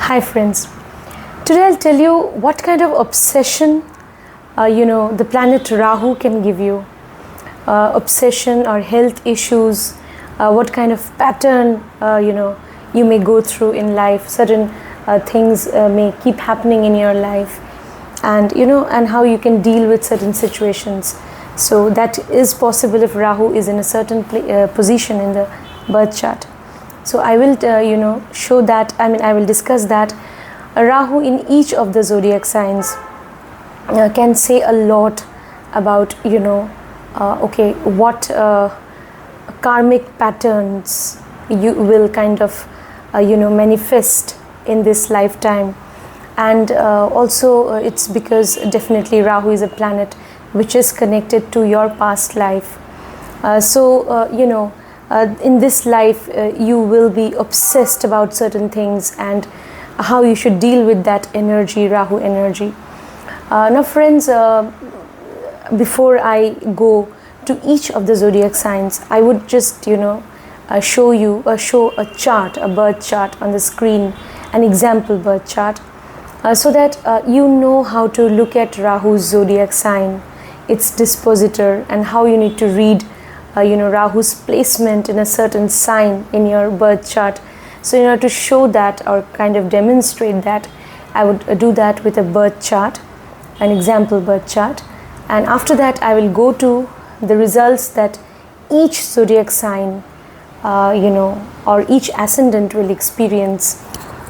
Hi friends, today I'll tell you what kind of obsession the planet Rahu can give you. Obsession or health issues, what kind of pattern you may go through in life. Certain things may keep happening in your life, and how you can deal with certain situations. So that is possible if Rahu is in a certain position in the birth chart. So I will show that. I will discuss that. Rahu in each of the zodiac signs can say a lot about what karmic patterns you will kind of manifest in this lifetime. And also it's because definitely Rahu is a planet which is connected to your past life. In this life you will be obsessed about certain things and how you should deal with that energy, Rahu energy. Now friends, before I go to each of the zodiac signs, I would just show a chart, a birth chart on the screen, an example birth chart, so that you know how to look at Rahu's zodiac sign, its dispositor, and how you need to read Rahu's placement in a certain sign in your birth chart. So in order to show that or kind of demonstrate that, I would do that with a birth chart, an example birth chart, and after that I will go to the results that each zodiac sign or each ascendant will experience,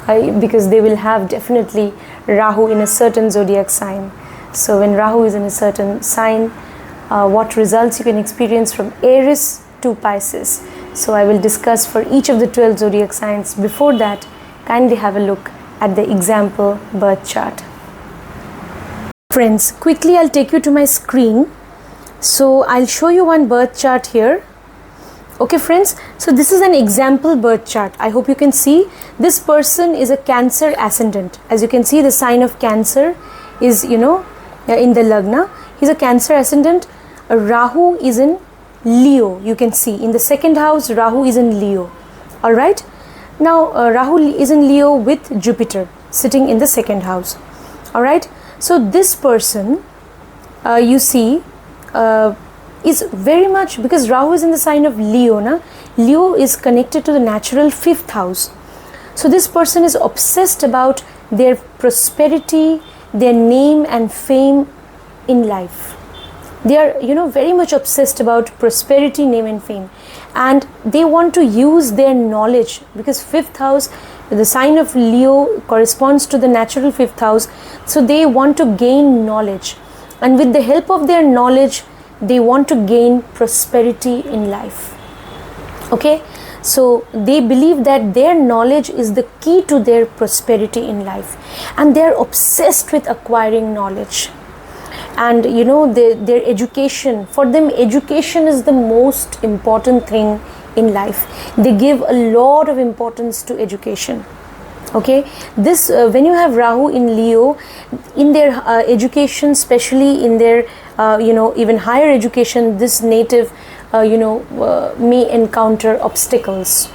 because they will have definitely Rahu in a certain zodiac sign. So when Rahu is in a certain sign, what results you can experience from Aries to Pisces. So I will discuss for each of the 12 zodiac signs. Before that, kindly have a look at the example birth chart. Friends, quickly I'll take you to my screen. So I'll show you one birth chart here. Okay friends, so this is an example birth chart. I hope you can see. This person is a Cancer ascendant. As you can see, the sign of Cancer is in the Lagna. He's a Cancer ascendant. Rahu is in Leo. You can see in the second house Rahu is in Leo. Alright, now Rahu is in Leo with Jupiter sitting in the second house. Alright, so this person you see is very much, because Rahu is in the sign of Leo. Leo is connected to the natural 5th house. So this person is obsessed about their prosperity, their name and fame in life. They are very much obsessed about prosperity, name and fame, and they want to use their knowledge, because 5th house, the sign of Leo, corresponds to the natural 5th house. So they want to gain knowledge, and with the help of their knowledge they want to gain prosperity in life. Okay, so they believe that their knowledge is the key to their prosperity in life, and they are obsessed with acquiring knowledge. And their education, for them education is the most important thing in life. They give a lot of importance to education. Okay, this when you have Rahu in Leo, in their education, especially in their even higher education, this native may encounter obstacles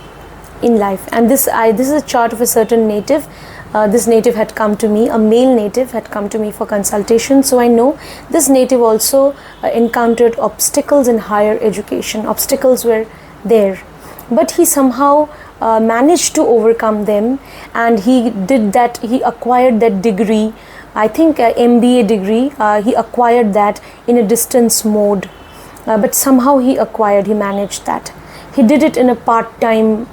in life. And this is a chart of a certain native. This native had come to me, a male native had come to me for consultation. So I know this native also encountered obstacles in higher education. Obstacles were there, but he somehow managed to overcome them, and he did that. He acquired that degree, I think MBA degree. He acquired that in a distance mode, but somehow he managed that. He did it in a part-time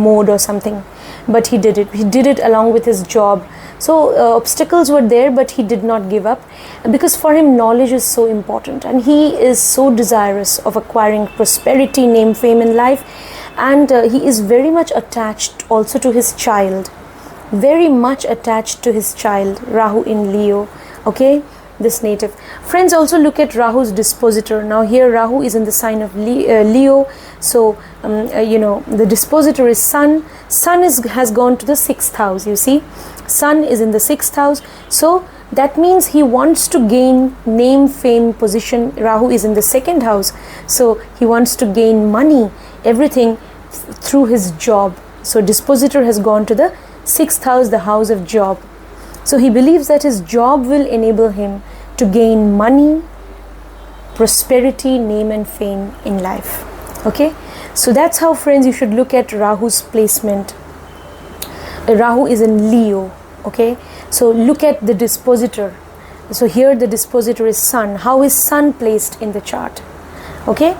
mode or something, but he did it along with his job. So obstacles were there, but he did not give up, because for him knowledge is so important, and he is so desirous of acquiring prosperity, name, fame in life. And he is very much attached also to his child, very much attached to his child, Rahu in Leo. Okay, this native. Friends, also look at Rahu's dispositor. Now here Rahu is in the sign of Leo. So the dispositor is Sun. Sun has gone to the 6th house. You see, Sun is in the 6th house. So that means he wants to gain name, fame, position. Rahu is in the 2nd house. So he wants to gain money, everything through his job. So dispositor has gone to the 6th house, the house of job. So he believes that his job will enable him to gain money, prosperity, name and fame in life. Okay, so that's how, friends, you should look at Rahu's placement. Rahu is in Leo. Okay, so look at the dispositor. So here the dispositor is Sun. How is Sun placed in the chart? Okay,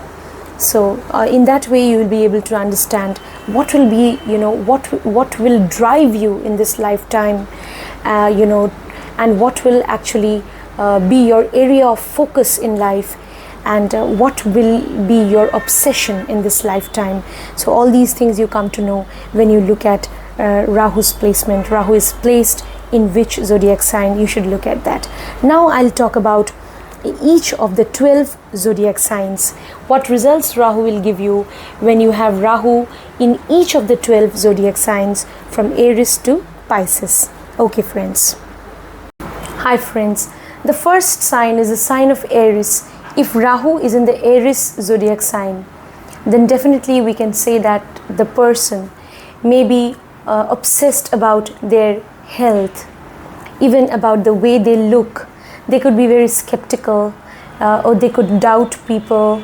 so in that way you will be able to understand what will be, what will drive you in this lifetime, and what will actually be your area of focus in life, and what will be your obsession in this lifetime. So all these things you come to know when you look at Rahu's placement. Rahu is placed in which zodiac sign, you should look at that. Now I'll talk about each of the 12 zodiac signs. What results Rahu will give you when you have Rahu in each of the 12 zodiac signs from Aries to Pisces. Okay, friends. Hi, friends. The first sign is the sign of Aries. If Rahu is in the Aries zodiac sign, then definitely we can say that the person may be obsessed about their health, even about the way they look. They could be very skeptical, or they could doubt people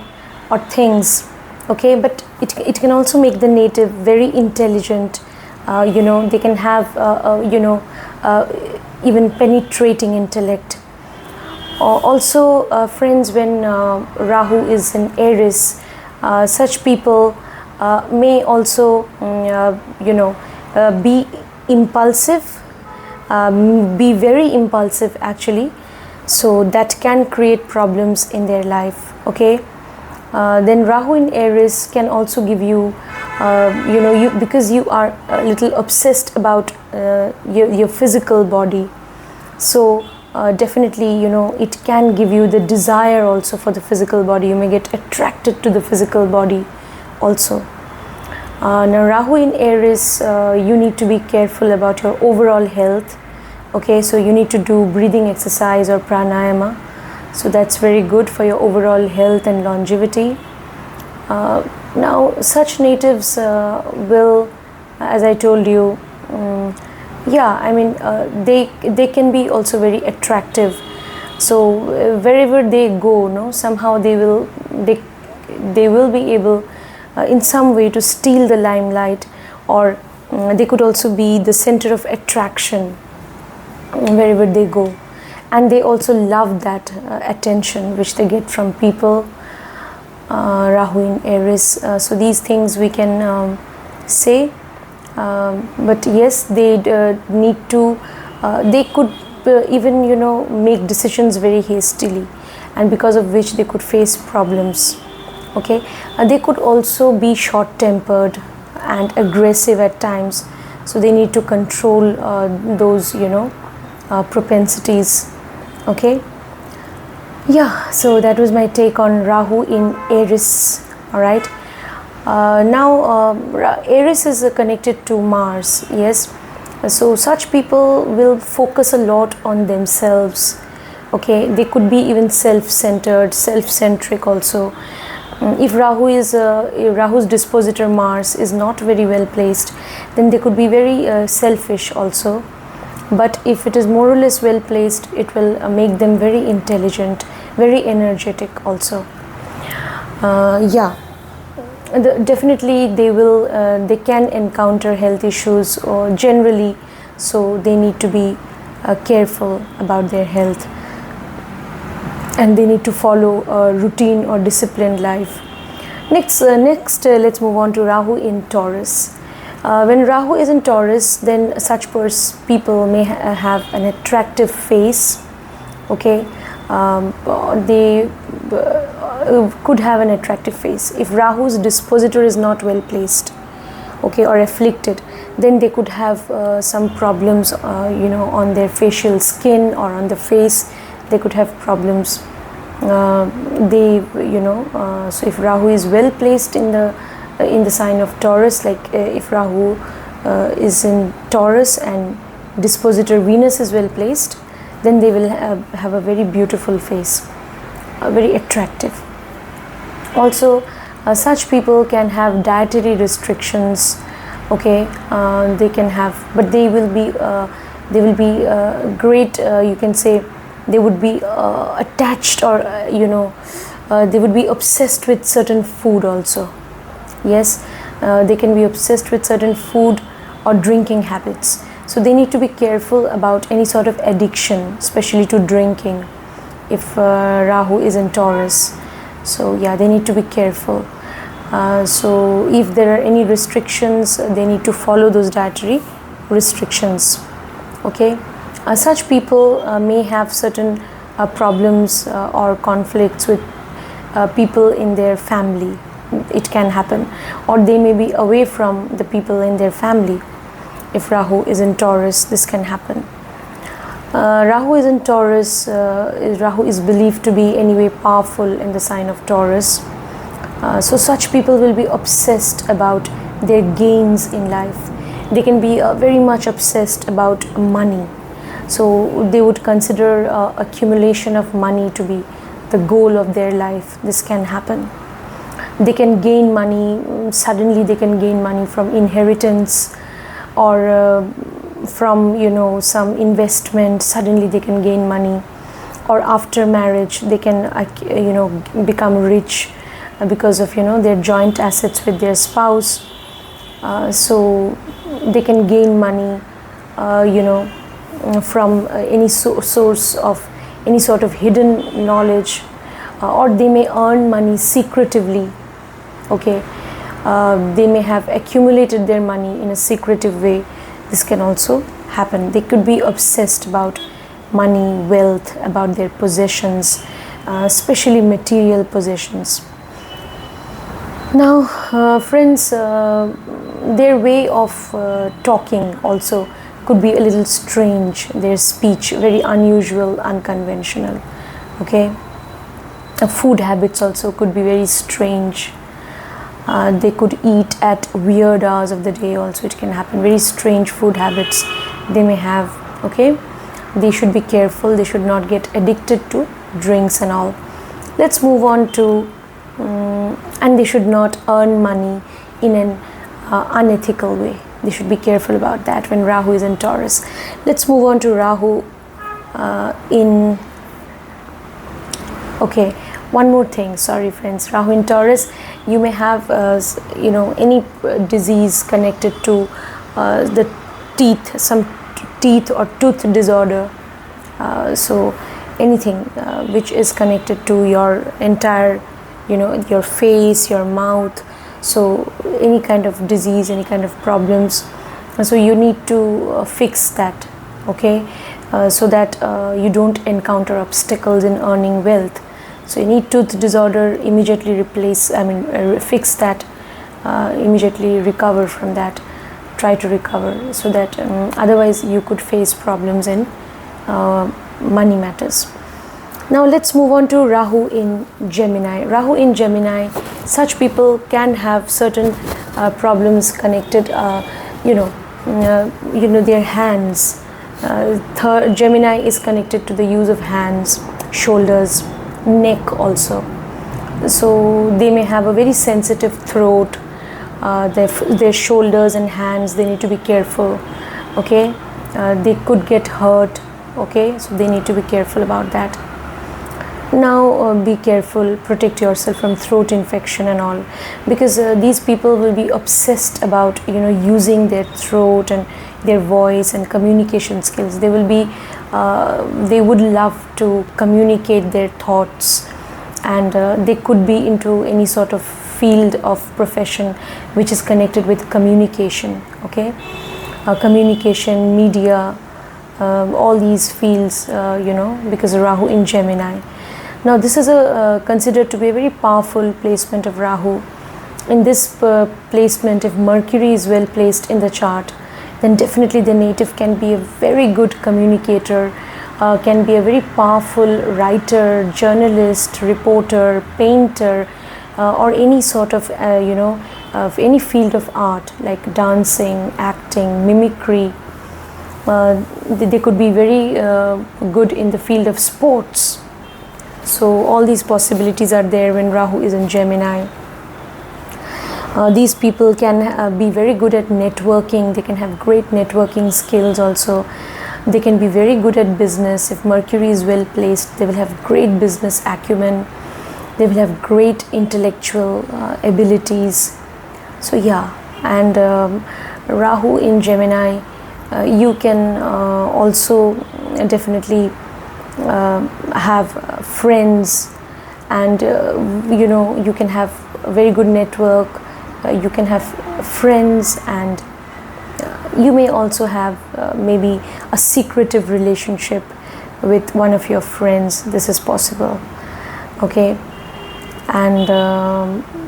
or things. Okay, but it can also make the native very intelligent. They can have even penetrating intellect. Also, friends, when Rahu is in Aries, such people may also be impulsive, be very impulsive actually. So that can create problems in their life. Okay, then Rahu in Aries can also give you, because you are a little obsessed about your physical body. So definitely, it can give you the desire also for the physical body. You may get attracted to the physical body also. Now Rahu in Aries, you need to be careful about your overall health. Okay, so you need to do breathing exercise or pranayama. So that's very good for your overall health and longevity. Now such natives will, as I told you, they can be also very attractive. So wherever they go, somehow they will be able in some way to steal the limelight, or they could also be the center of attraction wherever they go, and they also love that attention which they get from people. Rahu in Aries, so these things we can say, but yes, they need to, they could even make decisions very hastily, and because of which they could face problems. Okay, they could also be short-tempered and aggressive at times, so they need to control those propensities. Okay, yeah, so that was my take on Rahu in Aries. All right, now Aries is connected to Mars. Yes, so such people will focus a lot on themselves. Okay, they could be even self-centered, self-centric also. If Rahu's dispositor Mars is not very well placed, then they could be very selfish also. But if it is more or less well placed, it will make them very intelligent, very energetic also. Definitely they can encounter health issues or generally, so they need to be careful about their health, and they need to follow a routine or disciplined life. Next, let's move on to Rahu in Taurus. When Rahu is in Taurus, then such people may have an attractive face. Okay, they could have an attractive face. If Rahu's dispositor is not well placed, okay, or afflicted, then they could have some problems, on their facial skin or on the face. They could have problems. So if Rahu is well placed in the sign of Taurus, like if Rahu is in Taurus and dispositor Venus is well placed, then they will have a very beautiful face, very attractive. Also, such people can have dietary restrictions, Okay, they can have, but they will be great, you can say they would be attached, or they would be obsessed with certain food also. Yes, they can be obsessed with certain food or drinking habits. So they need to be careful about any sort of addiction, especially to drinking, if Rahu is in Taurus. So yeah, they need to be careful. So if there are any restrictions, they need to follow those dietary restrictions. Okay, such people may have certain problems or conflicts with people in their family. It can happen, or they may be away from the people in their family. If Rahu is in Taurus, this can happen. Rahu is in Taurus. Rahu is believed to be anyway powerful in the sign of Taurus. So such people will be obsessed about their gains in life. They can be very much obsessed about money. So they would consider accumulation of money to be the goal of their life. This can happen. They can gain money, suddenly they can gain money from inheritance, or from some investment. Suddenly they can gain money, or after marriage they can become rich because of their joint assets with their spouse. So they can gain money from any source of any sort of hidden knowledge, or they may earn money secretively. Okay, they may have accumulated their money in a secretive way. This can also happen. They could be obsessed about money, wealth, about their possessions, especially material possessions. Now, friends, their way of talking also could be a little strange. Their speech very unusual, unconventional. Okay, food habits also could be very strange. They could eat at weird hours of the day also. It can happen. Very strange food habits they may have. Okay, they should be careful. They should not get addicted to drinks and all. Let's move on to and they should not earn money in an unethical way. They should be careful about that when Rahu is in Taurus. Let's move on to Rahu in okay, one more thing, sorry friends. Rahu in Taurus, you may have any disease connected to the teeth, some teeth or tooth disorder. So anything which is connected to your entire your face, your mouth. So any kind of disease, any kind of problems, so you need to fix that. Okay, so that you don't encounter obstacles in earning wealth. So any tooth disorder, immediately fix that, immediately recover from that, try to recover, so that otherwise you could face problems in money matters. Now let's move on to Rahu in Gemini. Rahu in Gemini, such people can have certain problems connected, their hands. Gemini is connected to the use of hands, shoulders, neck also. So they may have a very sensitive throat, their shoulders and hands, they need to be careful. Okay, they could get hurt. Okay, so they need to be careful about that. Now be careful, protect yourself from throat infection and all, because these people will be obsessed about using their throat and their voice and communication skills. They will be they would love to communicate their thoughts, and they could be into any sort of field of profession which is connected with communication. Okay, communication, media, all these fields, because of Rahu in Gemini. Now this is considered to be a very powerful placement of Rahu. In this placement, if Mercury is well placed in the chart, then definitely the native can be a very good communicator, can be a very powerful writer, journalist, reporter, painter, or any sort of of any field of art like dancing, acting, mimicry. They could be very good in the field of sports. So all these possibilities are there when Rahu is in Gemini. These people can be very good at networking. They can have great networking skills also. They can be very good at business. If Mercury is well placed, they will have great business acumen. They will have great intellectual abilities. So yeah, and Rahu in Gemini, you can also definitely have friends, and you can have a very good network. You can have friends, and you may also have maybe a secretive relationship with one of your friends. This is possible. Okay. And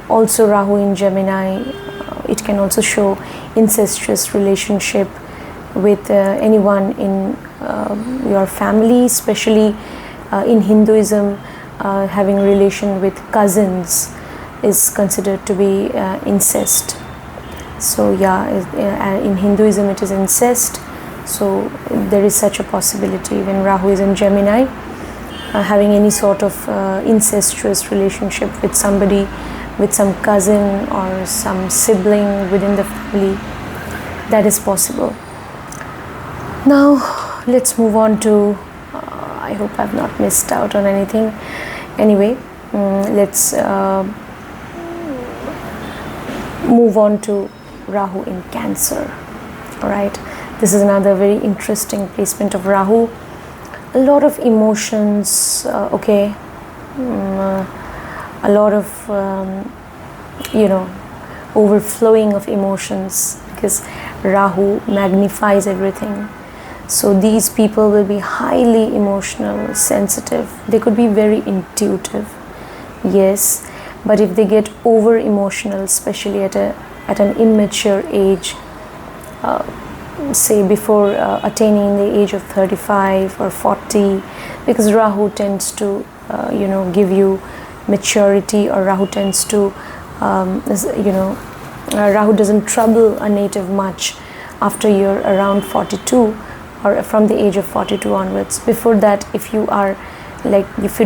also Rahu in Gemini, it can also show incestuous relationship with anyone in your family, especially in Hinduism. Having relation with cousins is considered to be incest. So yeah, in Hinduism it is incest. So there is such a possibility when Rahu is in Gemini, having any sort of incestuous relationship with somebody, with some cousin or some sibling within the family. That is possible. Now let's move on to, I hope I've not missed out on anything. Anyway, let's move on to Rahu in Cancer. Alright, this is another very interesting placement of Rahu. A lot of emotions, okay, a lot of overflowing of emotions, because Rahu magnifies everything. So these people will be highly emotional, sensitive. They could be very intuitive, yes, but if they get over emotional, especially at an immature age, say before attaining the age of 35 or 40, because Rahu tends to give you maturity, or Rahu tends to Rahu doesn't trouble a native much after you're around 42, or from the age of 42 onwards. Before that, if you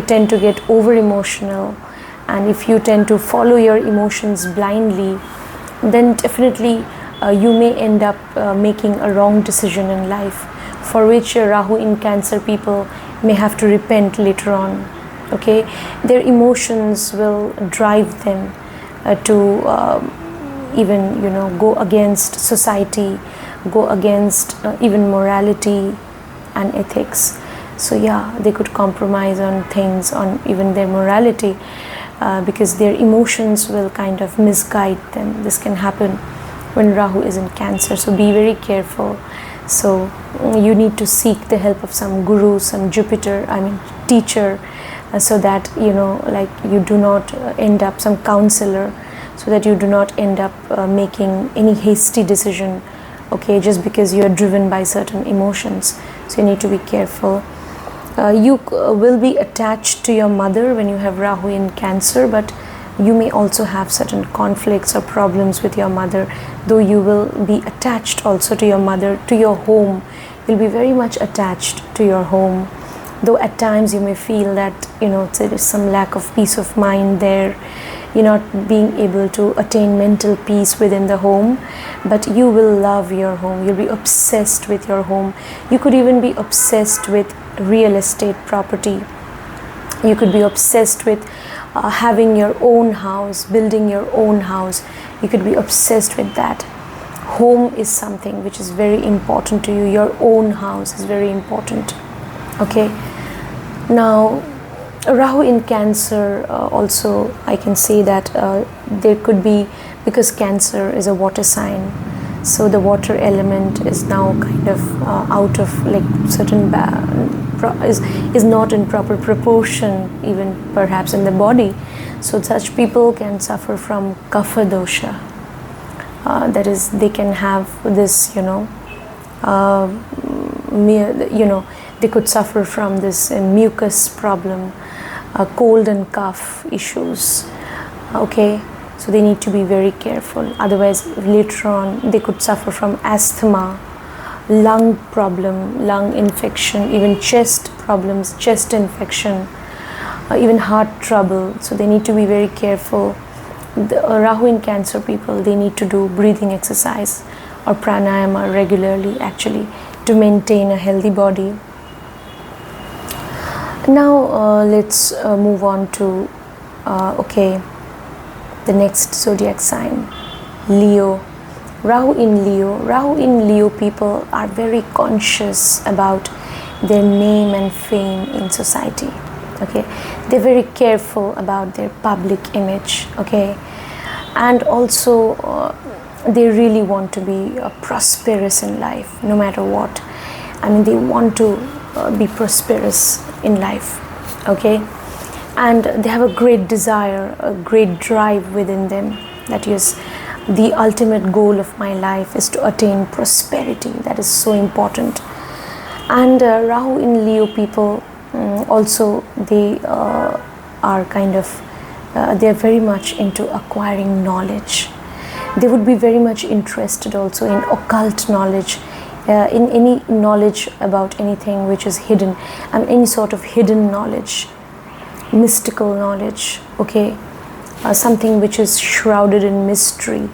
tend to get over emotional, and if you tend to follow your emotions blindly, then definitely you may end up making a wrong decision in life, for which Rahu in Cancer people may have to repent later on. Okay, their emotions will drive them to even go against society, go against even morality and ethics. So yeah, they could compromise on things, on even their morality, because their emotions will kind of misguide them. This can happen when Rahu is in Cancer, so be very careful. So you need to seek the help of some guru, some teacher, so that you do not end up, some counselor, so that you do not end up making any hasty decision, okay, just because you are driven by certain emotions. So you need to be careful. You will be attached to your mother when you have Rahu in Cancer, but you may also have certain conflicts or problems with your mother, though you will be attached also to your mother, to your home. You'll be very much attached to your home, though at times you may feel that there is some lack of peace of mind there. You're not being able to attain mental peace within the home, but you will love your home. You'll be obsessed with your home. You could even be obsessed with real estate property. You could be obsessed with having your own house, building your own house. You could be obsessed with that. Home is something which is very important to you. Your own house is very important. Okay. Now, Rahu in Cancer, also I can say that there could be, because Cancer is a water sign, so the water element is now kind of out of certain is not in proper proportion, even perhaps in the body. So such people can suffer from kapha dosha. That is, they can have this they could suffer from this mucus problem, cold and cough issues. Okay, so they need to be very careful, otherwise later on they could suffer from asthma, lung problem, lung infection, even chest problems, chest infection, even heart trouble. So they need to be very careful. The Rahu in Cancer people, they need to do breathing exercise or pranayama regularly, actually, to maintain a healthy body. Now let's move on to the next zodiac sign, Leo. Rahu in Leo. Rahu in Leo people are very conscious about their name and fame in society. Okay, they're very careful about their public image. Okay, and also they really want to be prosperous in life, no matter what. I mean, they want to be prosperous in life. Okay, and they have a great desire, a great drive within them, that is, the ultimate goal of my life is to attain prosperity. That is so important. And Rahu in Leo people, also they are kind of they're very much into acquiring knowledge. They would be very much interested also in occult knowledge, in any knowledge about anything which is hidden, and any sort of hidden knowledge, mystical knowledge. Okay, something which is shrouded in mystery.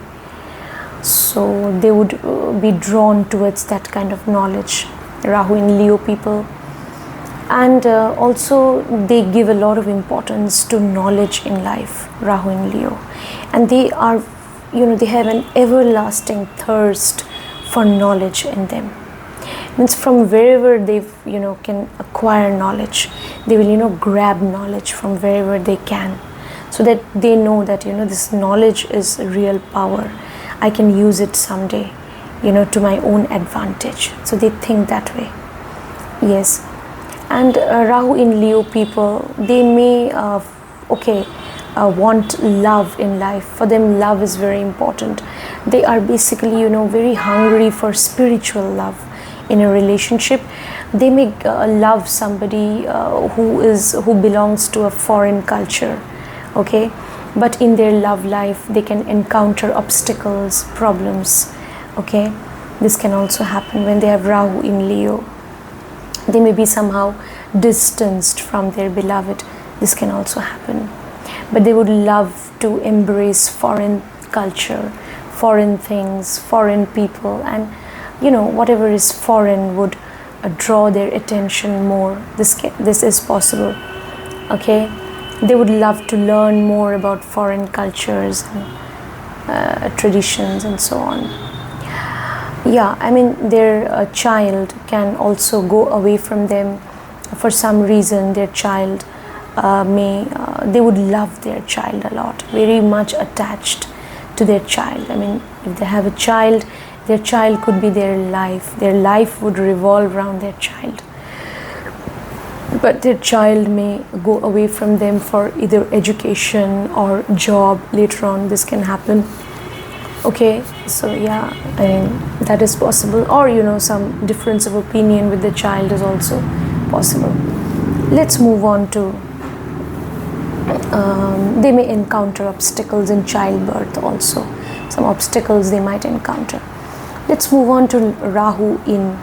So they would be drawn towards that kind of knowledge, Rahu in Leo people. And also they give a lot of importance to knowledge in life, Rahu in Leo. And they are, they have an everlasting thirst for knowledge in them. Means from wherever they can acquire knowledge, they will grab knowledge from wherever they can, so that they know that this knowledge is real power. I can use it someday, to my own advantage. So they think that way. Yes. And Rahu in Leo people, they may want love in life. For them, love is very important. They are basically very hungry for spiritual love in a relationship. They may love somebody who belongs to a foreign culture. Okay, but in their love life they can encounter obstacles, problems. Okay, this can also happen when they have Rahu in Leo. They may be somehow distanced from their beloved. This can also happen. But they would love to embrace foreign culture, foreign things, foreign people, and whatever is foreign would draw their attention more. This is possible. Okay, they would love to learn more about foreign cultures and traditions and so on. Yeah, I mean, their child can also go away from them for some reason. Their child they would love their child a lot, very much attached to their child. I mean, if they have a child, their child could be their life. Their life would revolve around their child. But their child may go away from them for either education or job later on. This can happen. Okay, so yeah, I mean, that is possible. Or some difference of opinion with the child is also possible. Let's move on to they may encounter obstacles in childbirth also. Some obstacles they might encounter. Let's move on to Rahu in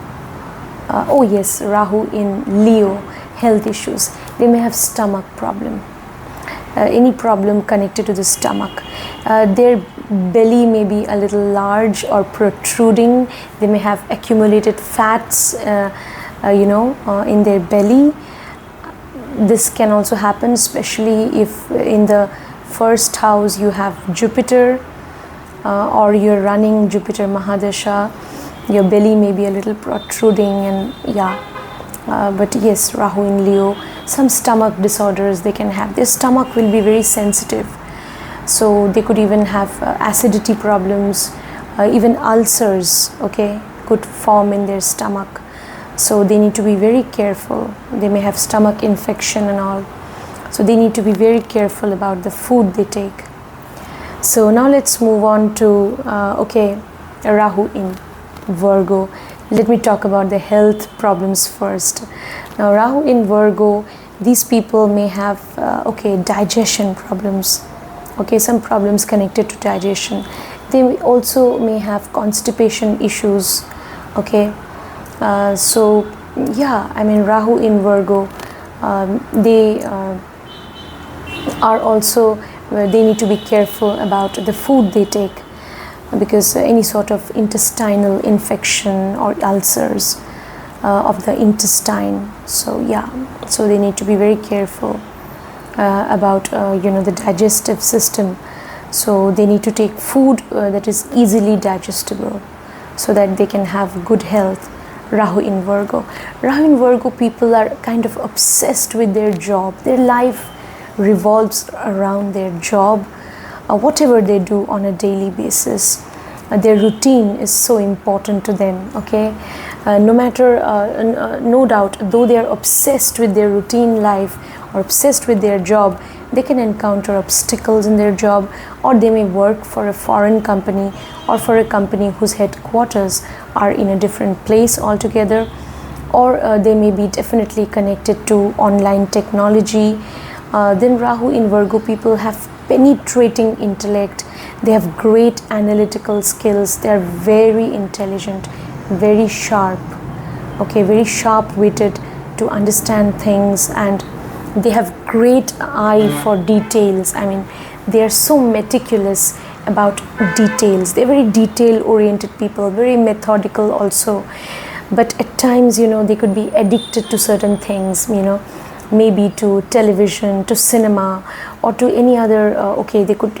Rahu in Leo. Health issues. They may have stomach problem, any problem connected to the stomach. Their belly may be a little large or protruding. They may have accumulated fats in their belly. This can also happen, especially if in the first house you have Jupiter or you're running Jupiter Mahadasha. Your belly may be a little protruding, and but yes, Rahu in Leo, some stomach disorders they can have. Their stomach will be very sensitive, so they could even have acidity problems, even ulcers, could form in their stomach. So they need to be very careful. They may have stomach infection and all, so they need to be very careful about the food they take. So now let's move on to Rahu in Virgo. Let me talk about the health problems first. Now, Rahu in Virgo, these people may have digestion problems. Some problems connected to digestion. They also may have constipation issues. So yeah, I mean, Rahu in Virgo, they are also they need to be careful about the food they take, because any sort of intestinal infection or ulcers of the intestine. So yeah, so they need to be very careful about the digestive system. So they need to take food that is easily digestible, so that they can have good health. Rahu in Virgo. Rahu in Virgo people are kind of obsessed with their job. Their life revolves around their job. Whatever they do on a daily basis, their routine is so important to them. Okay, no doubt, though they are obsessed with their routine life or obsessed with their job, they can encounter obstacles in their job, or they may work for a foreign company or for a company whose headquarters are in a different place altogether, or they may be definitely connected to online technology. Then Rahu in Virgo people have penetrating intellect. They have great analytical skills. They are very intelligent, very sharp, okay, very sharp-witted to understand things, and they have great eye for details. I mean, they are so meticulous about details. They're very detail-oriented people, very methodical also. But at times, they could be addicted to certain things, maybe to television, to cinema, or to any other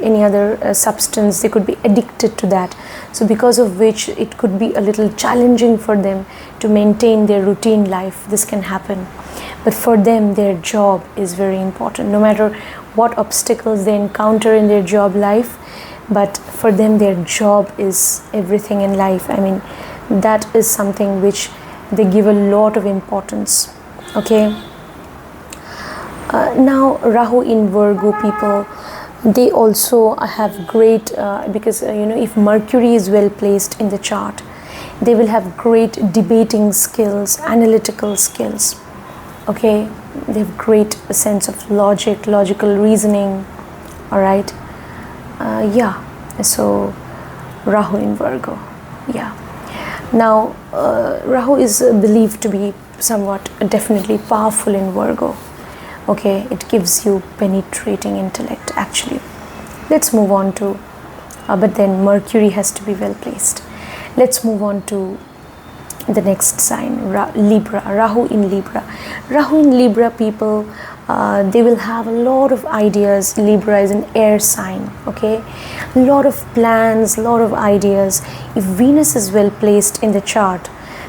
any other substance. They could be addicted to that, so because of which it could be a little challenging for them to maintain their routine life. This can happen, but for them their job is very important, no matter what obstacles they encounter in their job life. But for them their job is everything in life. I mean, that is something which they give a lot of importance. Okay, now Rahu in Virgo people, they also have great because if Mercury is well placed in the chart, they will have great debating skills, analytical skills. Okay, they have great sense of logical reasoning. All right, yeah, so Rahu in Virgo. Yeah, now Rahu is believed to be somewhat definitely powerful in Virgo. Okay, it gives you penetrating intellect actually. Let's move on to but then Mercury has to be well placed. Let's move on to the next sign, Libra. Rahu in Libra. Rahu in Libra people, they will have a lot of ideas. Libra is an air sign. Okay, a lot of plans, a lot of ideas. If Venus is well placed in the chart,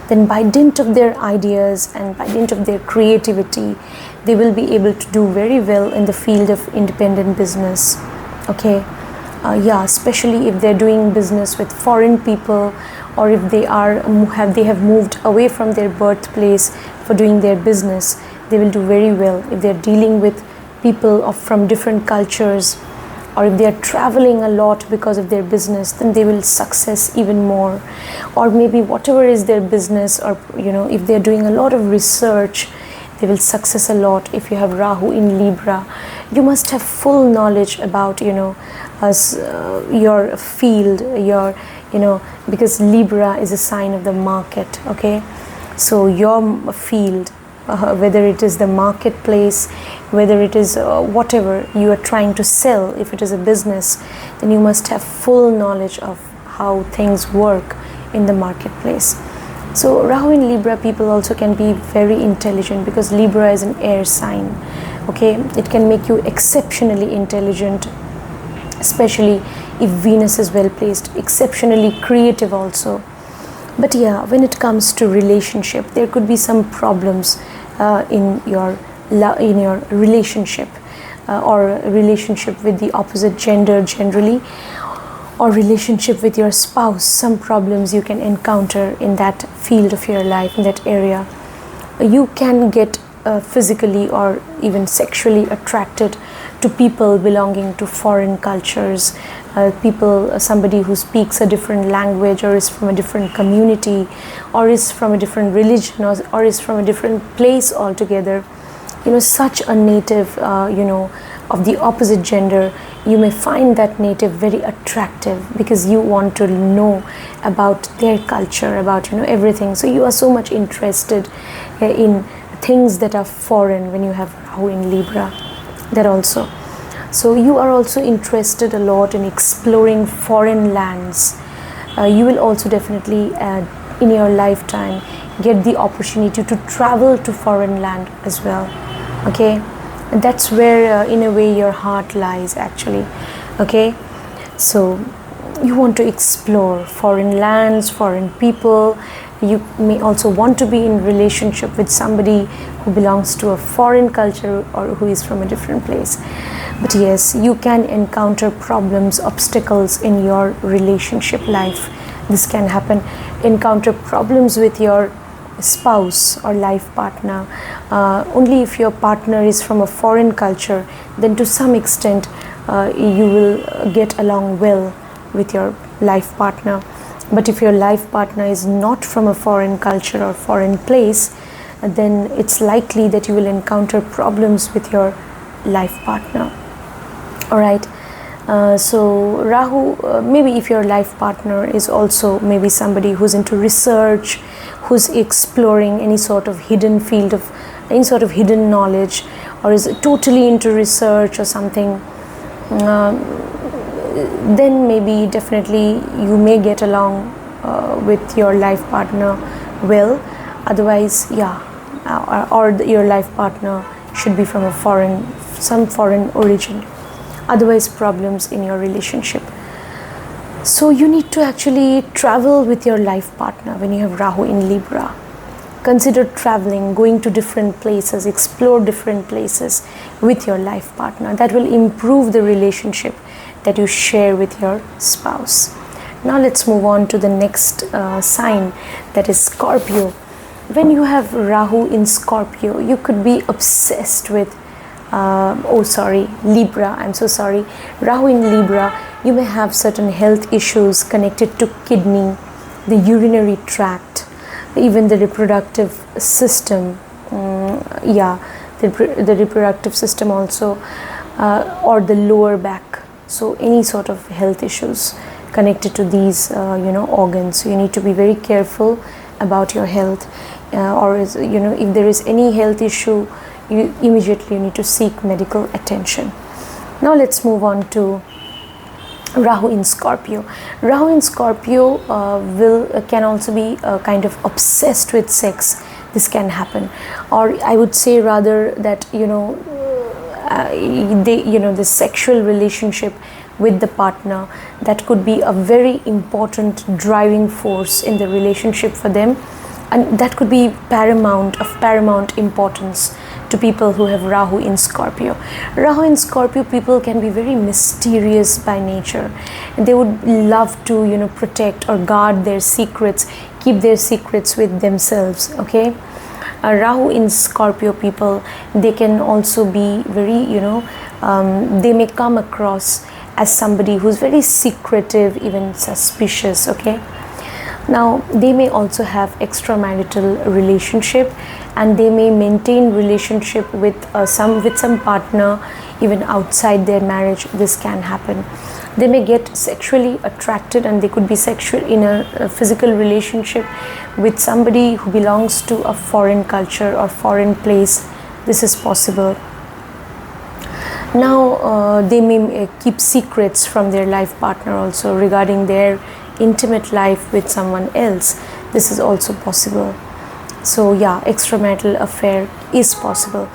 then by dint of their ideas and by dint of their creativity, they will be able to do very well in the field of independent business. Okay, yeah, especially if they're doing business with foreign people, or if they have moved away from their birthplace for doing their business, they will do very well. If they're dealing with people from different cultures, or if they are traveling a lot because of their business, then they will success even more. Or maybe whatever is their business, or if they're doing a lot of research, they will success a lot. If you have Rahu in Libra, you must have full knowledge about your field, because Libra is a sign of the market. Okay, so your field, whether it is the marketplace, whether it is whatever you are trying to sell, if it is a business, then you must have full knowledge of how things work in the marketplace. So Rahu in Libra people also can be very intelligent, because Libra is an air sign. Okay, it can make you exceptionally intelligent, especially if Venus is well placed, exceptionally creative also. But yeah, when it comes to relationship, there could be some problems in your relationship, or relationship with the opposite gender generally, or relationship with your spouse. Some problems you can encounter in that field of your life, in that area. You can get physically or even sexually attracted to people belonging to foreign cultures, somebody who speaks a different language, or is from a different community, or is from a different religion, or is from a different place altogether. Such a native, of the opposite gender, you may find that native very attractive, because you want to know about their culture, about everything. So you are so much interested in things that are foreign when you have Rahu in Libra. That also. So you are also interested a lot in exploring foreign lands. You will also definitely in your lifetime get the opportunity to travel to foreign land as well. Okay, and that's where in a way your heart lies actually. Okay, so you want to explore foreign lands, foreign people. You may also want to be in relationship with somebody who belongs to a foreign culture or who is from a different place. But yes, you can encounter problems, obstacles in your relationship life. This can happen. Encounter problems with your spouse or life partner. Only if your partner is from a foreign culture, then to some extent you will get along well with your life partner. But if your life partner is not from a foreign culture or foreign place, then it's likely that you will encounter problems with your life partner. Alright, so Rahu, maybe if your life partner is also maybe somebody who's into research, who's exploring any sort of hidden field of any sort of hidden knowledge, or is totally into research or something, then maybe definitely you may get along with your life partner well. Otherwise, yeah, or your life partner should be from some foreign origin. Otherwise, problems in your relationship. So you need to actually travel with your life partner when you have Rahu in Libra. Consider traveling, going to different places, explore different places with your life partner. That will improve the relationship that you share with your spouse. Now let's move on to the next sign, that is Scorpio. When you have Rahu in Scorpio, you could be obsessed with Libra, I'm so sorry. Rahu in Libra, you may have certain health issues connected to kidney, the urinary tract, even the reproductive system. The reproductive system also, or the lower back. So any sort of health issues connected to these organs. So you need to be very careful about your health, or if there is any health issue, you immediately need to seek medical attention. Now let's move on to Rahu in Scorpio. Rahu in Scorpio can also be kind of obsessed with sex. This can happen, or I would say rather that the sexual relationship with the partner, that could be a very important driving force in the relationship for them, and that could be of paramount importance to people who have Rahu in Scorpio. Rahu in Scorpio people can be very mysterious by nature, and they would love to protect or guard their secrets, keep their secrets with themselves. Okay, Rahu in Scorpio people, they can also be very they may come across as somebody who's very secretive, even suspicious. Okay, now they may also have extramarital relationship, and they may maintain relationship with some partner even outside their marriage. This can happen. They may get sexually attracted, and they could be in a physical relationship with somebody who belongs to a foreign culture or foreign place. This is possible. Now they may keep secrets from their life partner also regarding their intimate life with someone else. This is also possible. So yeah, extramarital affair is possible.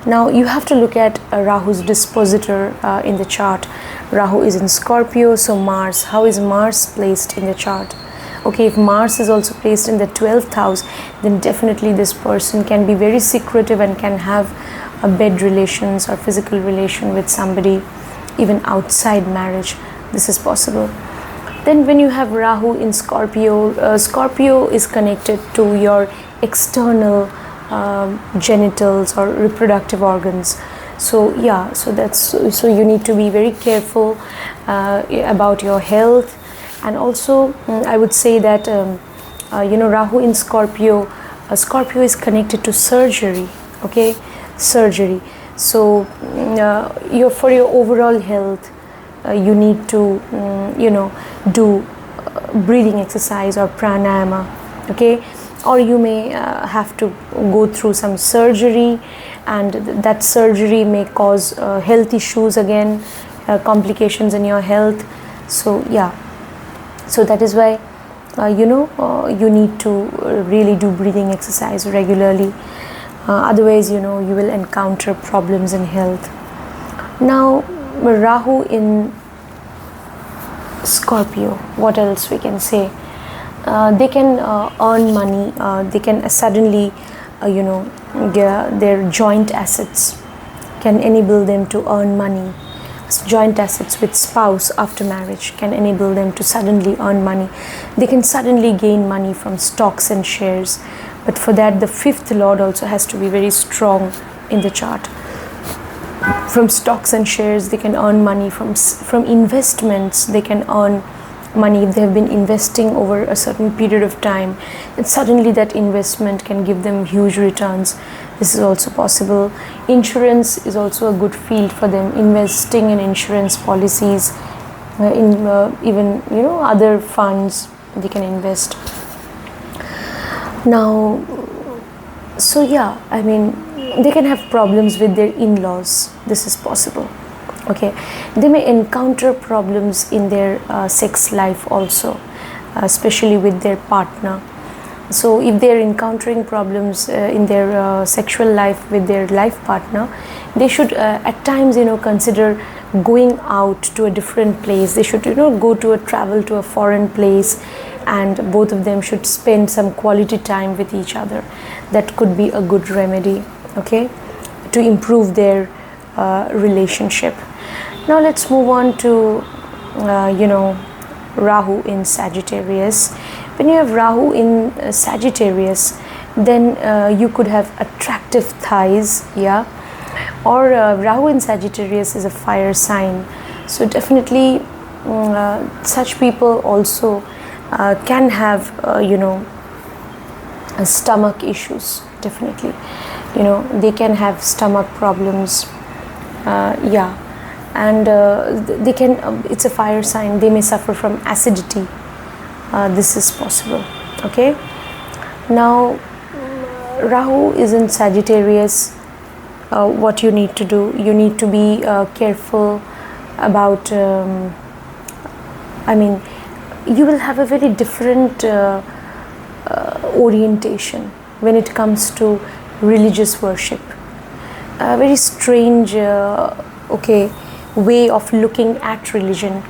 Now you have to look at Rahu's dispositor in the chart. Rahu is in Scorpio, so Mars. How is Mars placed in the chart? Okay, if Mars is also placed in the 12th house, then definitely this person can be very secretive and can have a bed relations or physical relation with somebody even outside marriage. This is possible. Then when you have Rahu in Scorpio, Scorpio is connected to your external genitals or reproductive organs. So yeah, so you need to be very careful about your health. And also I would say that Rahu in Scorpio, Scorpio is connected to surgery. Okay, surgery. So for your overall health, you need to do breathing exercise or pranayama. Okay, or you may have to go through some surgery, and that surgery may cause health issues again, complications in your health. So yeah, so that is why you need to really do breathing exercise regularly. Otherwise, you will encounter problems in health. Now, Rahu in Scorpio, what else we can say? They can earn money. They can suddenly, their joint assets can enable them to earn money. Joint assets with spouse after marriage can enable them to suddenly earn money. They can suddenly gain money from stocks and shares, but for that the fifth lord also has to be very strong in the chart. From stocks and shares they can earn money. From investments they can earn money. If they have been investing over a certain period of time, and suddenly that investment can give them huge returns. This is also possible. Insurance is also a good field for them. Investing in insurance policies, in even other funds they can invest. Now, so yeah, I mean, they can have problems with their in-laws. This is possible. Okay, they may encounter problems in their sex life also, especially with their partner. So if they are encountering problems in their sexual life with their life partner, they should at times consider going out to a different place. They should go to travel to a foreign place, and both of them should spend some quality time with each other. That could be a good remedy, okay, to improve their relationship. Now let's move on to Rahu in Sagittarius. When you have Rahu in Sagittarius, then you could have attractive thighs, yeah, or Rahu in Sagittarius is a fire sign, so definitely such people also can have stomach issues. Definitely, they can have stomach problems, yeah, and they can it's a fire sign. They may suffer from acidity. This is possible. Okay, now Rahu is in Sagittarius. What you need to do, you need to be careful about I mean, you will have a very different orientation when it comes to religious worship. A very strange way of looking at religion,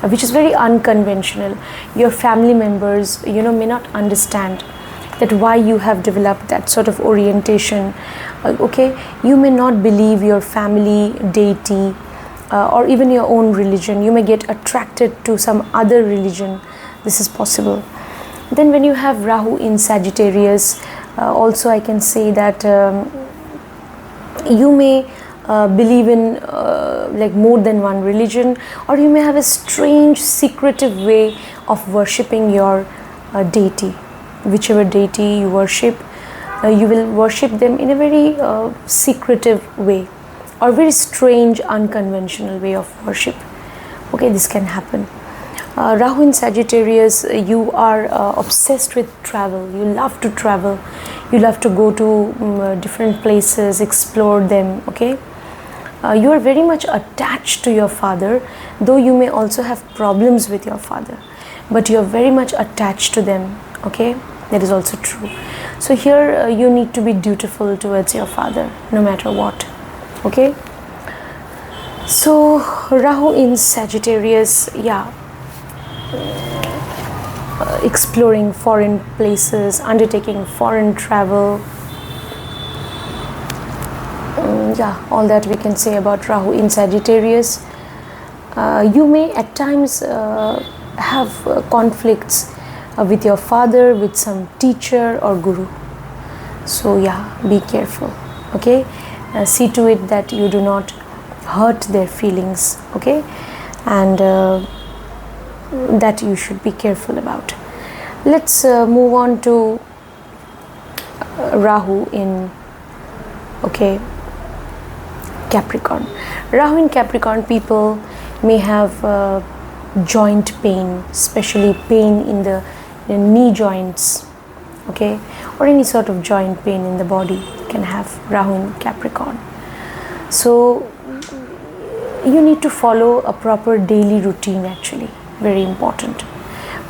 which is very unconventional. Your family members may not understand that why you have developed that sort of orientation. Okay, you may not believe your family deity or even your own religion. You may get attracted to some other religion. This is possible. Then when you have Rahu in Sagittarius, also I can say that you may believe in like more than one religion, or you may have a strange secretive way of worshipping your deity. Whichever deity you worship, you will worship them in a very secretive way, or very strange unconventional way of worship. Okay, this can happen. Rahu in Sagittarius, you are obsessed with travel. You love to travel. You love to go to different places, explore them. Okay, you are very much attached to your father, though you may also have problems with your father, but you are very much attached to them. Okay, that is also true. So here you need to be dutiful towards your father no matter what. Okay, so Rahu in Sagittarius, yeah, exploring foreign places, undertaking foreign travel, yeah, all that we can say about Rahu in Sagittarius. You may at times have conflicts with your father, with some teacher or guru. So yeah, be careful. Okay, see to it that you do not hurt their feelings. Okay, and that you should be careful about. Let's move on to Rahu in Capricorn. Rahu in Capricorn people may have joint pain, especially pain in the knee joints. okay, or any sort of joint pain in the body can have Rahu in Capricorn. So you need to follow a proper daily routine, actually, very important.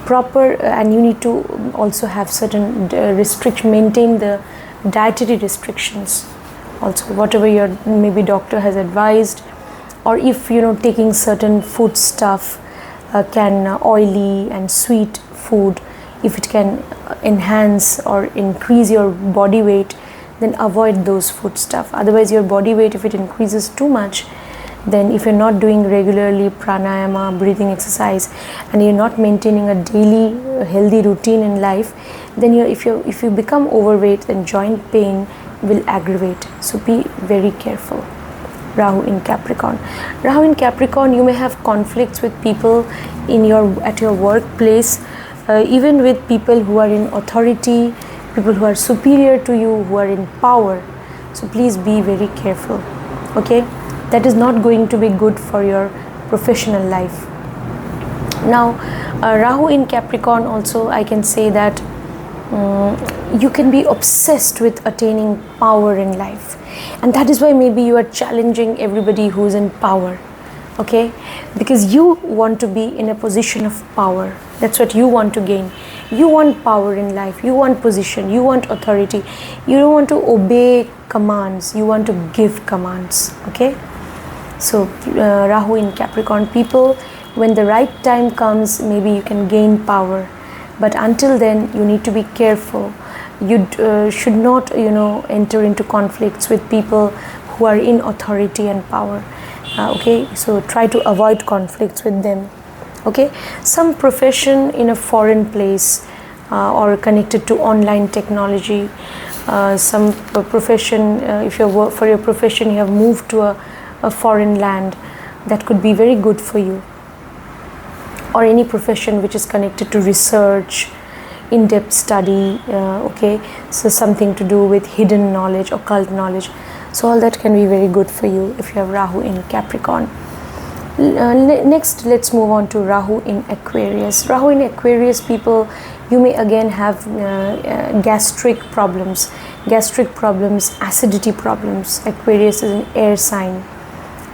And you need to also have certain maintain the dietary restrictions also, whatever your maybe doctor has advised, or if taking certain food stuff oily and sweet food, if it can enhance or increase your body weight, then avoid those food stuff. Otherwise your body weight, if it increases too much, then if you're not doing regularly pranayama, breathing exercise, and you're not maintaining a daily healthy routine in life, then if you become overweight, then joint pain will aggravate. So be very careful. Rahu in Capricorn. Rahu in Capricorn, you may have conflicts with people at your workplace, even with people who are in authority, people who are superior to you, who are in power. So please be very careful, okay? That is not going to be good for your professional life. Now, Rahu in Capricorn also, I can say that you can be obsessed with attaining power in life, and that is why maybe you are challenging everybody who is in power, okay, because you want to be in a position of power. That's what you want to gain. You want power in life, you want position, you want authority. You don't want to obey commands, you want to give commands, okay? So Rahu in Capricorn people, when the right time comes, maybe you can gain power, but until then you need to be careful. You should not enter into conflicts with people who are in authority and power, okay? So try to avoid conflicts with them, okay? Some profession in a foreign place or connected to online technology, some profession, if for your profession you have moved to a foreign land, that could be very good for you. Or any profession which is connected to research, in-depth study, okay, so something to do with hidden knowledge, occult knowledge. So all that can be very good for you if you have Rahu in Capricorn. Next, let's move on to Rahu in Aquarius. Rahu in Aquarius people, you may again have gastric problems, acidity problems. Aquarius is an air sign,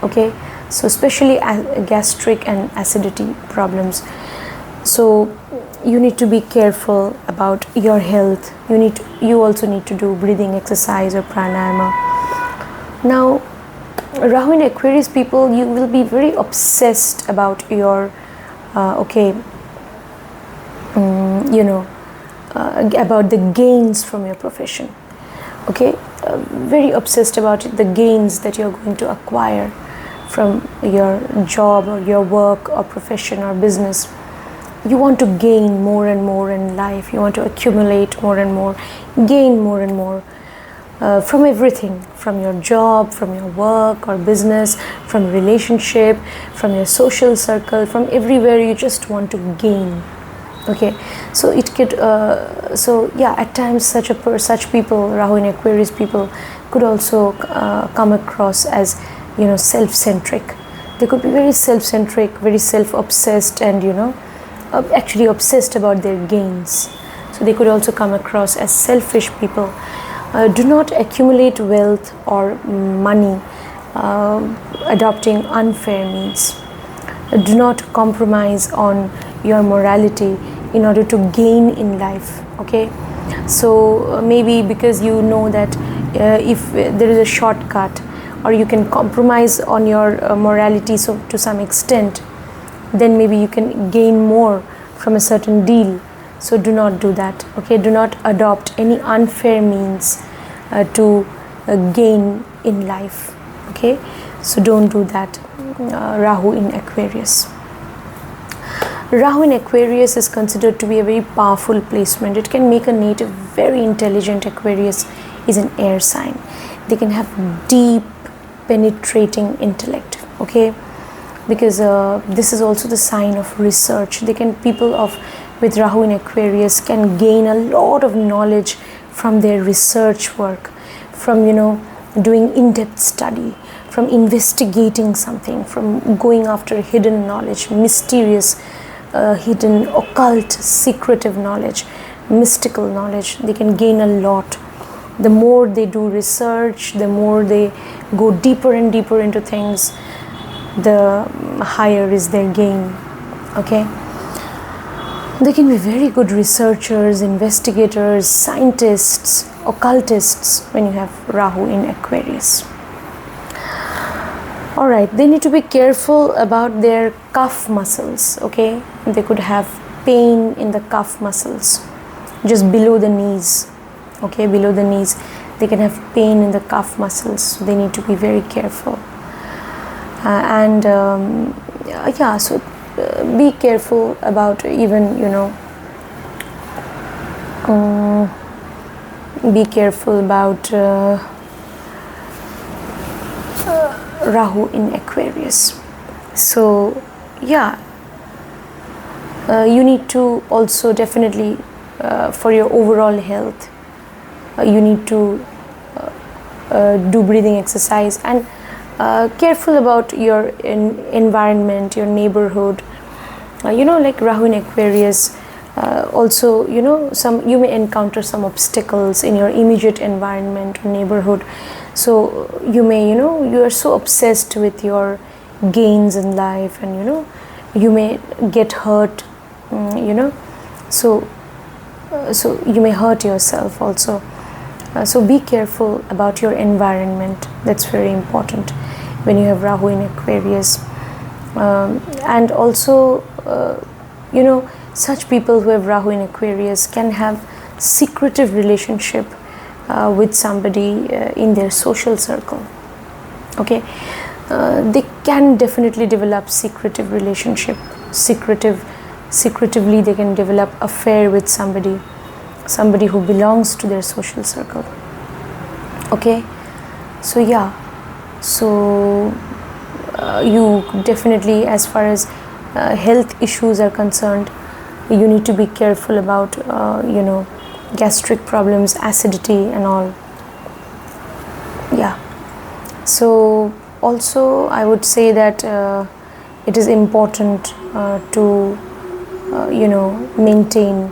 okay? So especially gastric and acidity problems. So you need to be careful about your health. You also need to do breathing exercise or pranayama. Now, Rahu in Aquarius people, you will be very obsessed about your about the gains from your profession, okay? Very obsessed about the gains that you're going to acquire from your job or your work or profession or business. You want to gain more and more in life. You want to accumulate more and more, gain more and more from everything, from your job, from your work or business, from relationship, from your social circle, from everywhere. You just want to gain, okay? So it could at times such people, Rahu in Aquarius people, could also come across as self-centric. They could be very self-centric, very self-obsessed, and actually obsessed about their gains. So they could also come across as selfish people. Do not accumulate wealth or money adopting unfair means. Do not compromise on your morality in order to gain in life, okay? So maybe because you know that if there is a shortcut, or you can compromise on your morality so to some extent, then maybe you can gain more from a certain deal. So do not do that, okay? Do not adopt any unfair means to gain in life, okay? So don't do that. Rahu in Aquarius. Rahu in Aquarius is considered to be a very powerful placement. It can make a native very intelligent. Aquarius is an air sign. They can have deep penetrating intellect, okay? Because this is also the sign of research. People with Rahu in Aquarius can gain a lot of knowledge from their research work, from doing in-depth study, from investigating something, from going after hidden knowledge, mysterious, hidden, occult, secretive knowledge. mystical knowledge. They can gain a lot. The more they do research, the more they go deeper and deeper into things, the higher is their gain. Okay, they can be very good researchers, investigators, scientists, occultists when you have Rahu in Aquarius. All right, they need to be careful about their calf muscles. Okay, they could have pain in the calf muscles, just below the knees. Okay, below the knees they can have pain in the calf muscles, so they need to be very careful. So be careful about even, be careful about Rahu in Aquarius. So you need to also definitely for your overall health, you need to do breathing exercise, and careful about your environment, your neighborhood. Like Rahu in Aquarius, also you may encounter some obstacles in your immediate environment or neighborhood. So you may you are so obsessed with your gains in life, and you may get hurt, so you may hurt yourself also. So be careful about your environment. That's very important when you have Rahu in Aquarius. And also such people who have Rahu in Aquarius can have secretive relationship with somebody in their social circle. Okay, they can definitely develop secretive relationship. Secretively they can develop affair with somebody who belongs to their social circle. Okay, so you definitely, as far as health issues are concerned, you need to be careful about gastric problems, acidity and all. So also I would say that it is important to maintain,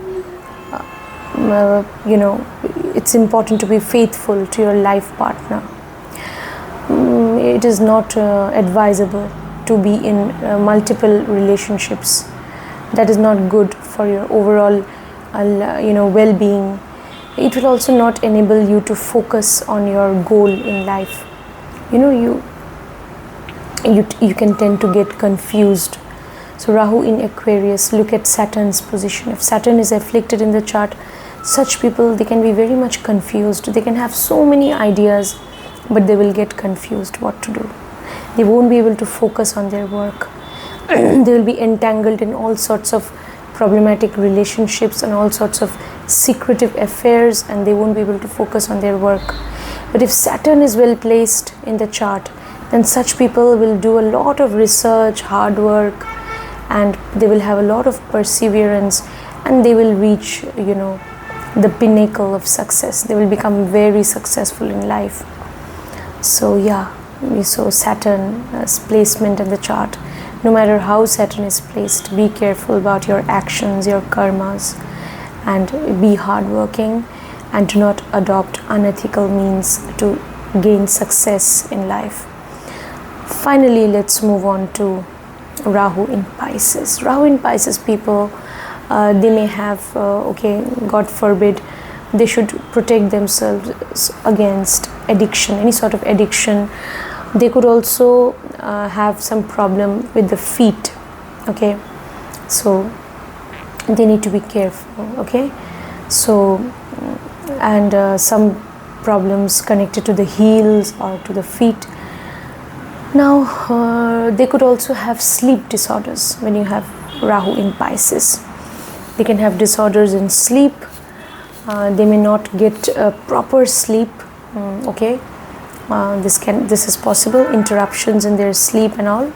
it's important to be faithful to your life partner. It is not advisable to be in multiple relationships. That is not good for your overall well-being. It will also not enable you to focus on your goal in life. You can tend to get confused. So Rahu in Aquarius, look at Saturn's position. If Saturn is afflicted in the chart, such people, they can be very much confused. They can have so many ideas, but they will get confused what to do. They won't be able to focus on their work. They will be entangled in all sorts of problematic relationships and all sorts of secretive affairs, and they won't be able to focus on their work. But if Saturn is well placed in the chart, then such people will do a lot of research, hard work, and they will have a lot of perseverance, and they will reach the pinnacle of success. They will become very successful in life. So so Saturn's placement in the chart, no matter how Saturn is placed, be careful about your actions, your karmas, and be hardworking, and do not adopt unethical means to gain success in life. Finally, let's move on to Rahu in Pisces. Rahu in Pisces people, they may have, God forbid, they should protect themselves against addiction, any sort of addiction. They could also have some problem with the feet. Okay, so they need to be careful. Okay, so and some problems connected to the heels or to the feet. Now they could also have sleep disorders when you have Rahu in Pisces. They can have disorders in sleep. They may not get proper sleep. Okay, this is possible. Interruptions in their sleep and all,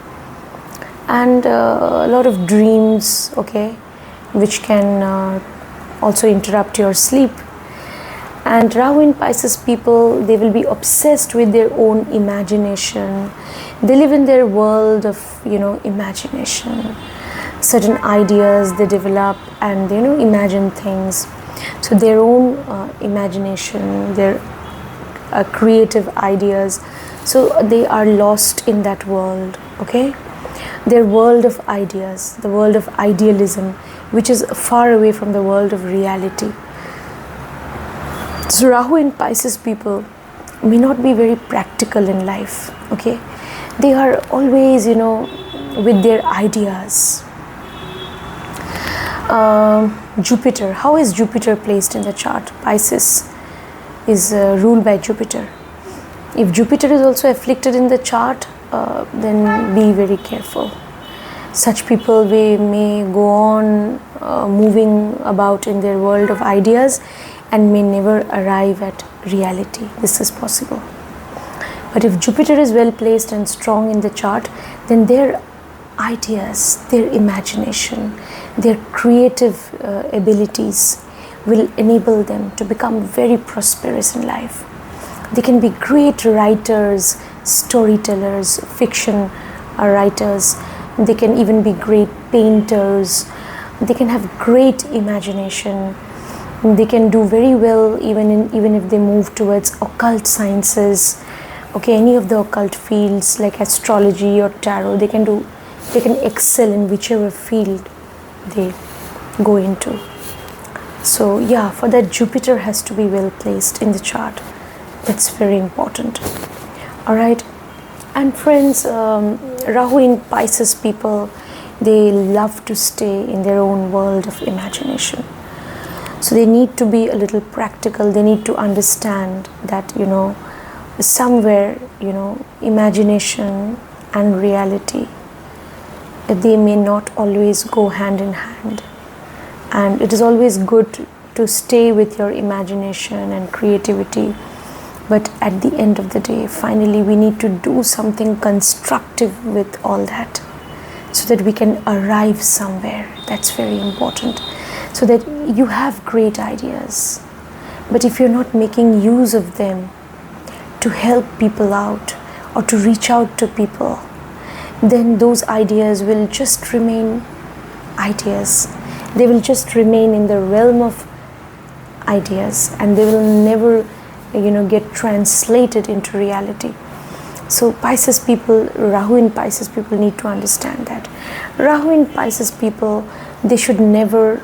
and a lot of dreams. Okay, which can also interrupt your sleep. And Rahu in Pisces people, they will be obsessed with their own imagination. They live in their world of imagination. Certain ideas they develop, and they imagine things. So their own imagination, their creative ideas, so they are lost in that world, okay? Their world of ideas, the world of idealism, which is far away from the world of reality. So Rahu in Pisces people may not be very practical in life, okay? They are always, with their ideas. Jupiter, how is Jupiter placed in the chart? Pisces is ruled by Jupiter. If Jupiter is also afflicted in the chart, then be very careful. Such people may go on moving about in their world of ideas and may never arrive at reality. This is possible. But if Jupiter is well placed and strong in the chart, then their ideas, their imagination, their creative abilities will enable them to become very prosperous in life. They can be great writers, storytellers, fiction writers. They can even be great painters. They can have great imagination. They can do very well even if they move towards occult sciences, okay, any of the occult fields like astrology or tarot. They can excel in whichever field they go into. So yeah, for that Jupiter has to be well placed in the chart. That's very important. All right. And friends, Rahu in Pisces people, they love to stay in their own world of imagination. So they need to be a little practical. They need to understand that, somewhere, imagination and reality, they may not always go hand in hand. And it is always good to stay with your imagination and creativity. But at the end of the day, finally, we need to do something constructive with all that so that we can arrive somewhere. That's very important. So that you have great ideas. But if you're not making use of them to help people out or to reach out to people, then those ideas will just remain ideas. They will just remain in the realm of ideas and they will never get translated into reality. So Pisces people, Rahu in Pisces people need to understand that. Rahu in Pisces people, they should never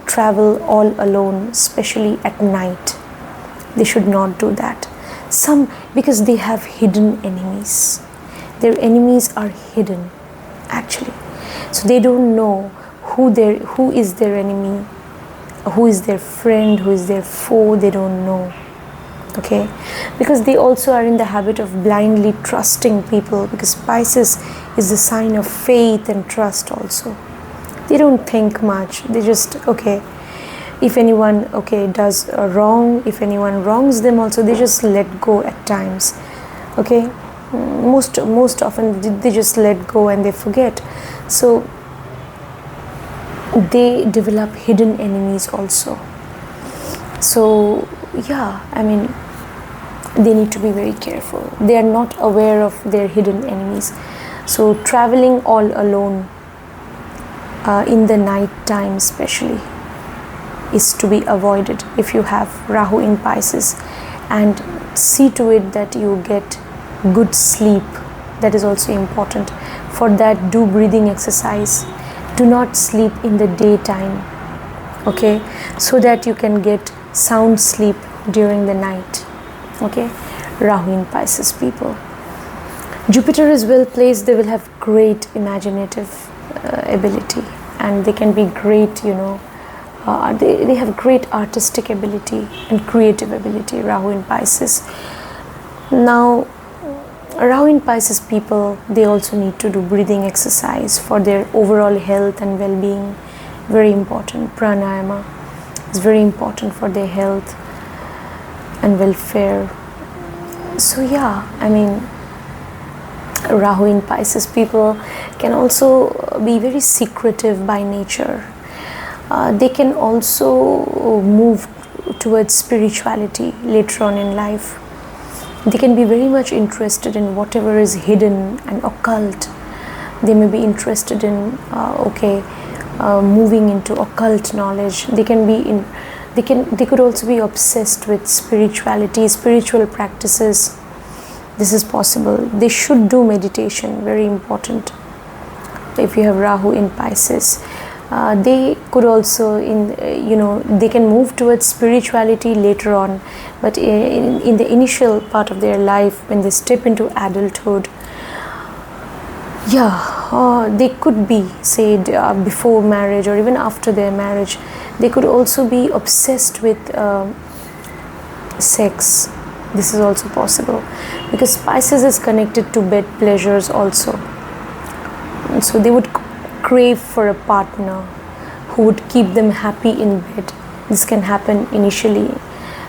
travel all alone, especially at night. They should not do that. Because they have hidden enemies. Their enemies are hidden, actually. So they don't know who is their enemy, who is their friend, who is their foe. They don't know. Okay, because they also are in the habit of blindly trusting people, because Pisces is the sign of faith and trust also. They don't think much. They just, okay, if anyone, does wrong, if anyone wrongs them also, they just let go at times. Okay, most often they just let go and they forget. So they develop hidden enemies also. So yeah, they need to be very careful. They are not aware of their hidden enemies. So traveling all alone in the night time especially is to be avoided if you have Rahu in Pisces. And see to it that you get good sleep. That is also important. For that, do breathing exercise. Do not sleep in the daytime, okay, so that you can get sound sleep during the night. Okay, Rahu in Pisces people. Jupiter is well placed. They will have great imaginative ability, and they can be great, they have great artistic ability and creative ability, Rahu in Pisces. Now, Rahu in Pisces people, they also need to do breathing exercise for their overall health and well-being. Very important. Pranayama is very important for their health and welfare. So yeah, Rahu in Pisces people can also be very secretive by nature. They can also move towards spirituality later on in life. They can be very much interested in whatever is hidden and occult. They may be interested in moving into occult knowledge. They can be They could also be obsessed with spirituality, spiritual practices. This is possible. They should do meditation, very important. If you have Rahu in Pisces, they could also they can move towards spirituality later on, but in the initial part of their life, when they step into adulthood, they could be, say, before marriage or even after their marriage, they could also be obsessed with sex. This is also possible, because Pisces is connected to bed pleasures also. And so they would crave for a partner who would keep them happy in bed. This can happen initially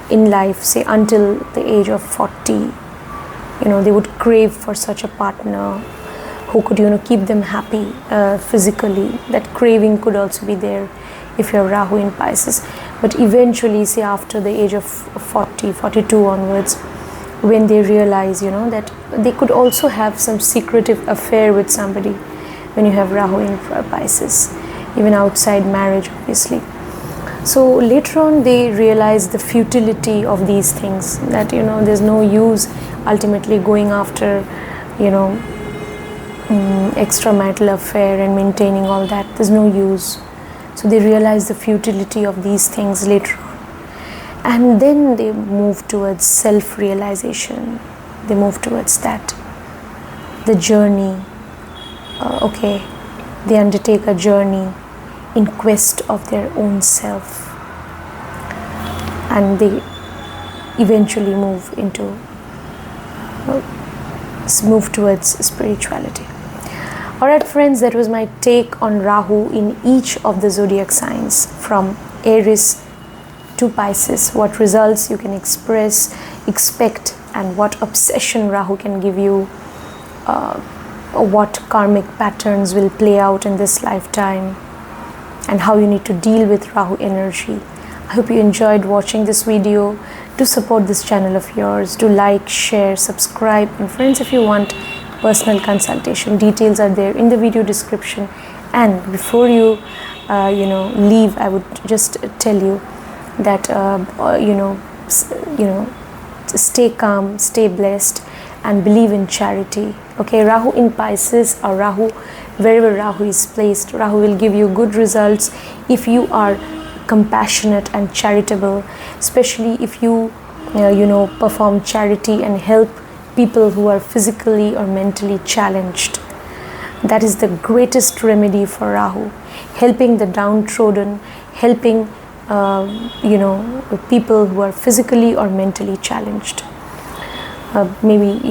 in life, say until the age of 40. They would crave for such a partner who could keep them happy physically. That craving could also be there if you have Rahu in Pisces. But eventually, say after the age of 40, 42 onwards, when they realize that they could also have some secretive affair with somebody, when you have Rahu in Pisces, even outside marriage, obviously. So later on they realize the futility of these things, that there's no use ultimately going after extramarital affair and maintaining all that. There's no use. So they realize the futility of these things later on, and then they move towards self-realization. They move towards that, the journey. They undertake a journey in quest of their own self, and they eventually move towards spirituality. Alright friends, that was my take on Rahu in each of the zodiac signs, from Aries to Pisces, what results you can expect, and what obsession Rahu can give you, what karmic patterns will play out in this lifetime, and how you need to deal with Rahu energy. I hope you enjoyed watching this video. Do support this channel of yours. Do like, share, subscribe, and friends, if you want personal consultation, details are there in the video description. And before you leave, I would just tell you that stay calm, stay blessed, and believe in charity. Rahu in Pisces, or Rahu, wherever Rahu is placed, Rahu will give you good results if you are compassionate and charitable, especially if you perform charity and help people who are physically or mentally challenged. That is the greatest remedy for Rahu, helping the downtrodden, helping people who are physically or mentally challenged. Maybe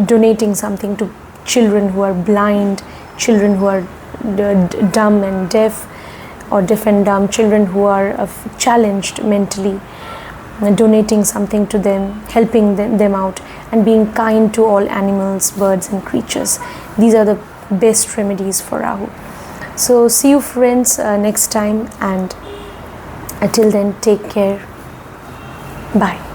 donating something to children who are blind, children who are dumb and deaf, or deaf and dumb, children who are challenged mentally, donating something to them, helping them out, and being kind to all animals, birds and creatures. These are the best remedies for Rahu. So see you friends next time, and until then, take care. Bye.